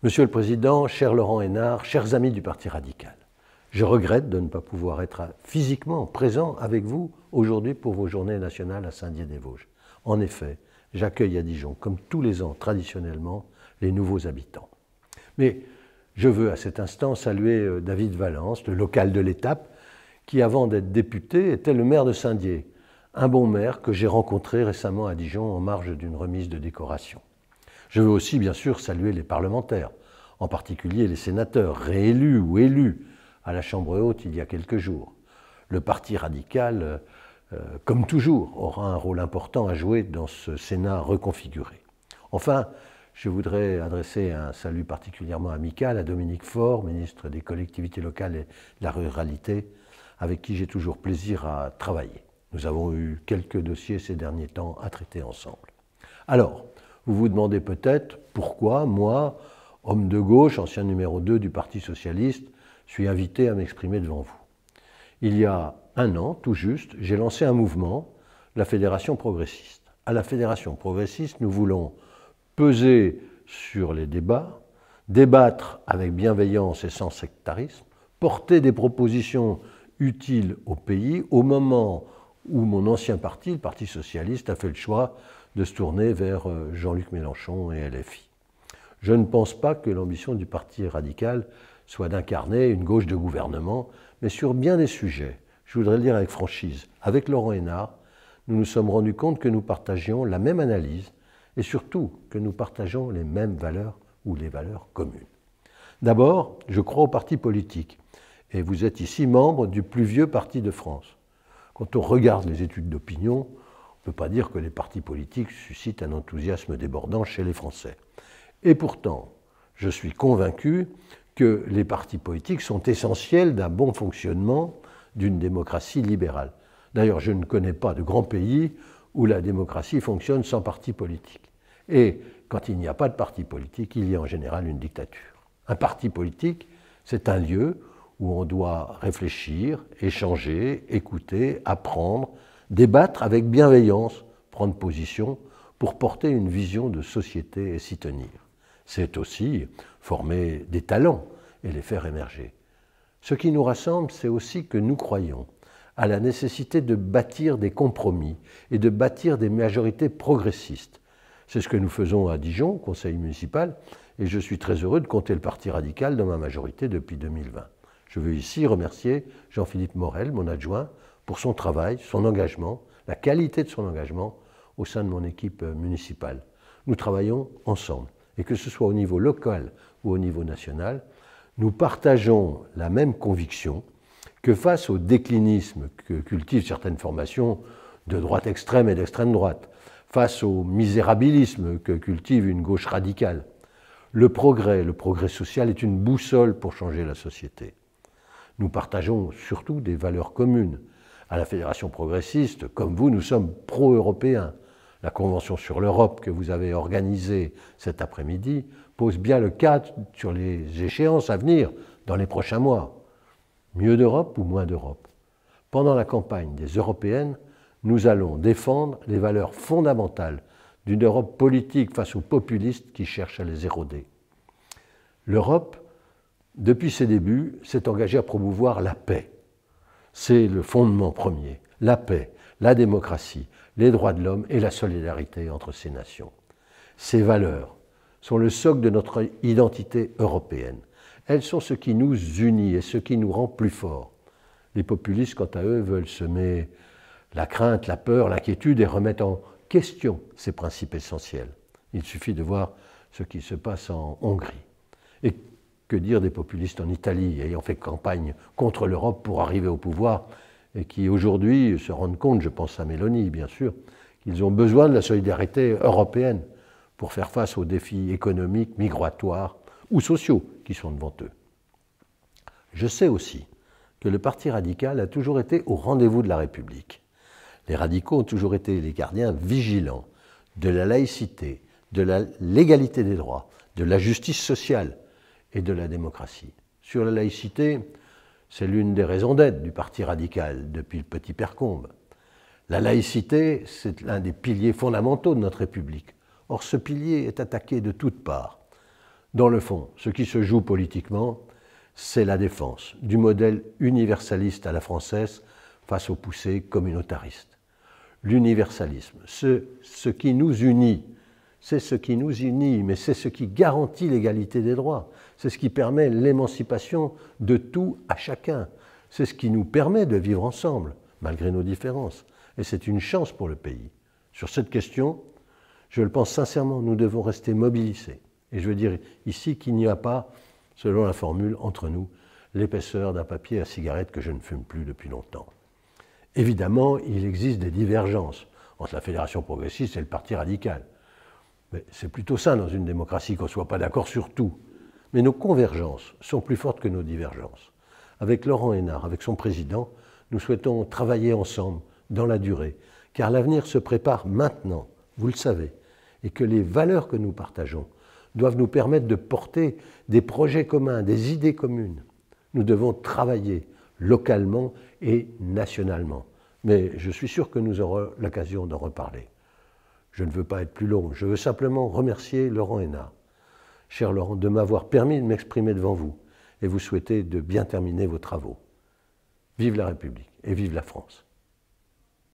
Monsieur le Président, cher Laurent Hénard, chers amis du Parti radical, je regrette de ne pas pouvoir être physiquement présent avec vous aujourd'hui pour vos journées nationales à Saint-Dié-des-Vosges. En effet, j'accueille à Dijon, comme tous les ans traditionnellement, les nouveaux habitants. Mais je veux à cet instant saluer David Valence, le local de l'étape, qui avant d'être député était le maire de Saint-Dié, un bon maire que j'ai rencontré récemment à Dijon en marge d'une remise de décoration. Je veux aussi bien sûr saluer les parlementaires, en particulier les sénateurs réélus ou élus à la Chambre haute il y a quelques jours. Le Parti radical, comme toujours, aura un rôle important à jouer dans ce Sénat reconfiguré. Enfin, je voudrais adresser un salut particulièrement amical à Dominique Faure, ministre des collectivités locales et de la ruralité, avec qui j'ai toujours plaisir à travailler. Nous avons eu quelques dossiers ces derniers temps à traiter ensemble. Alors, vous vous demandez peut-être pourquoi moi, homme de gauche, ancien numéro 2 du Parti socialiste, suis invité à m'exprimer devant vous. Il y a un an, tout juste, j'ai lancé un mouvement, la Fédération progressiste. À la Fédération progressiste, nous voulons peser sur les débats, débattre avec bienveillance et sans sectarisme, porter des propositions utiles au pays au moment où mon ancien parti, le Parti socialiste, a fait le choix de se tourner vers Jean-Luc Mélenchon et LFI. Je ne pense pas que l'ambition du Parti radical soit d'incarner une gauche de gouvernement, mais sur bien des sujets, je voudrais le dire avec franchise, avec Laurent Hénard, nous nous sommes rendus compte que nous partagions la même analyse et surtout que nous partageons les mêmes valeurs ou les valeurs communes. D'abord, je crois au parti politique, et vous êtes ici membre du plus vieux parti de France. Quand on regarde les études d'opinion, on ne peut pas dire que les partis politiques suscitent un enthousiasme débordant chez les Français. Et pourtant, je suis convaincu que les partis politiques sont essentiels d'un bon fonctionnement d'une démocratie libérale. D'ailleurs, je ne connais pas de grand pays où la démocratie fonctionne sans parti politique. Et quand il n'y a pas de parti politique, il y a en général une dictature. Un parti politique, c'est un lieu où on doit réfléchir, échanger, écouter, apprendre, débattre avec bienveillance, prendre position pour porter une vision de société et s'y tenir. C'est aussi former des talents et les faire émerger. Ce qui nous rassemble, c'est aussi que nous croyons à la nécessité de bâtir des compromis et de bâtir des majorités progressistes. C'est ce que nous faisons à Dijon, au conseil municipal, et je suis très heureux de compter le Parti radical dans ma majorité depuis 2020. Je veux ici remercier Jean-Philippe Morel, mon adjoint, pour son travail, son engagement, la qualité de son engagement au sein de mon équipe municipale. Nous travaillons ensemble, et que ce soit au niveau local ou au niveau national, nous partageons la même conviction que face au déclinisme que cultivent certaines formations de droite extrême et d'extrême droite, face au misérabilisme que cultive une gauche radicale, le progrès social est une boussole pour changer la société. Nous partageons surtout des valeurs communes. À la Fédération progressiste, comme vous, nous sommes pro-européens. La Convention sur l'Europe que vous avez organisée cet après-midi pose bien le cadre sur les échéances à venir dans les prochains mois. Mieux d'Europe ou moins d'Europe? Pendant la campagne des européennes, nous allons défendre les valeurs fondamentales d'une Europe politique face aux populistes qui cherchent à les éroder. L'Europe, depuis ses débuts, s'est engagée à promouvoir la paix. C'est le fondement premier. La paix, la démocratie, les droits de l'homme et la solidarité entre ces nations. Ces valeurs sont le socle de notre identité européenne. Elles sont ce qui nous unit et ce qui nous rend plus forts. Les populistes, quant à eux, veulent semer la crainte, la peur, l'inquiétude et remettre en question ces principes essentiels. Il suffit de voir ce qui se passe en Hongrie. Et que dire des populistes en Italie, ayant fait campagne contre l'Europe pour arriver au pouvoir et qui aujourd'hui se rendent compte, je pense à Mélanie bien sûr, qu'ils ont besoin de la solidarité européenne pour faire face aux défis économiques, migratoires ou sociaux qui sont devant eux. Je sais aussi que le Parti radical a toujours été au rendez-vous de la République. Les radicaux ont toujours été les gardiens vigilants de la laïcité, de la légalité des droits, de la justice sociale et de la démocratie. Sur la laïcité, c'est l'une des raisons d'être du Parti radical depuis le Petit Percombe. La laïcité, c'est l'un des piliers fondamentaux de notre République. Or, ce pilier est attaqué de toutes parts. Dans le fond, ce qui se joue politiquement, c'est la défense du modèle universaliste à la française face aux poussées communautaristes. L'universalisme, ce qui nous unit, c'est ce qui nous unit, mais c'est ce qui garantit l'égalité des droits. C'est ce qui permet l'émancipation de tout à chacun. C'est ce qui nous permet de vivre ensemble, malgré nos différences. Et c'est une chance pour le pays. Sur cette question, je le pense sincèrement, nous devons rester mobilisés. Et je veux dire ici qu'il n'y a pas, selon la formule, entre nous, l'épaisseur d'un papier à cigarette que je ne fume plus depuis longtemps. Évidemment, il existe des divergences entre la Fédération progressiste et le Parti radical. Mais c'est plutôt sain dans une démocratie qu'on ne soit pas d'accord sur tout. Mais nos convergences sont plus fortes que nos divergences. Avec Laurent Hénart, avec son président, nous souhaitons travailler ensemble dans la durée, car l'avenir se prépare maintenant, vous le savez, et que les valeurs que nous partageons doivent nous permettre de porter des projets communs, des idées communes. Nous devons travailler localement et nationalement. Mais je suis sûr que nous aurons l'occasion d'en reparler. Je ne veux pas être plus long, je veux simplement remercier Laurent Hénart, cher Laurent, de m'avoir permis de m'exprimer devant vous et vous souhaiter de bien terminer vos travaux. Vive la République et vive la France.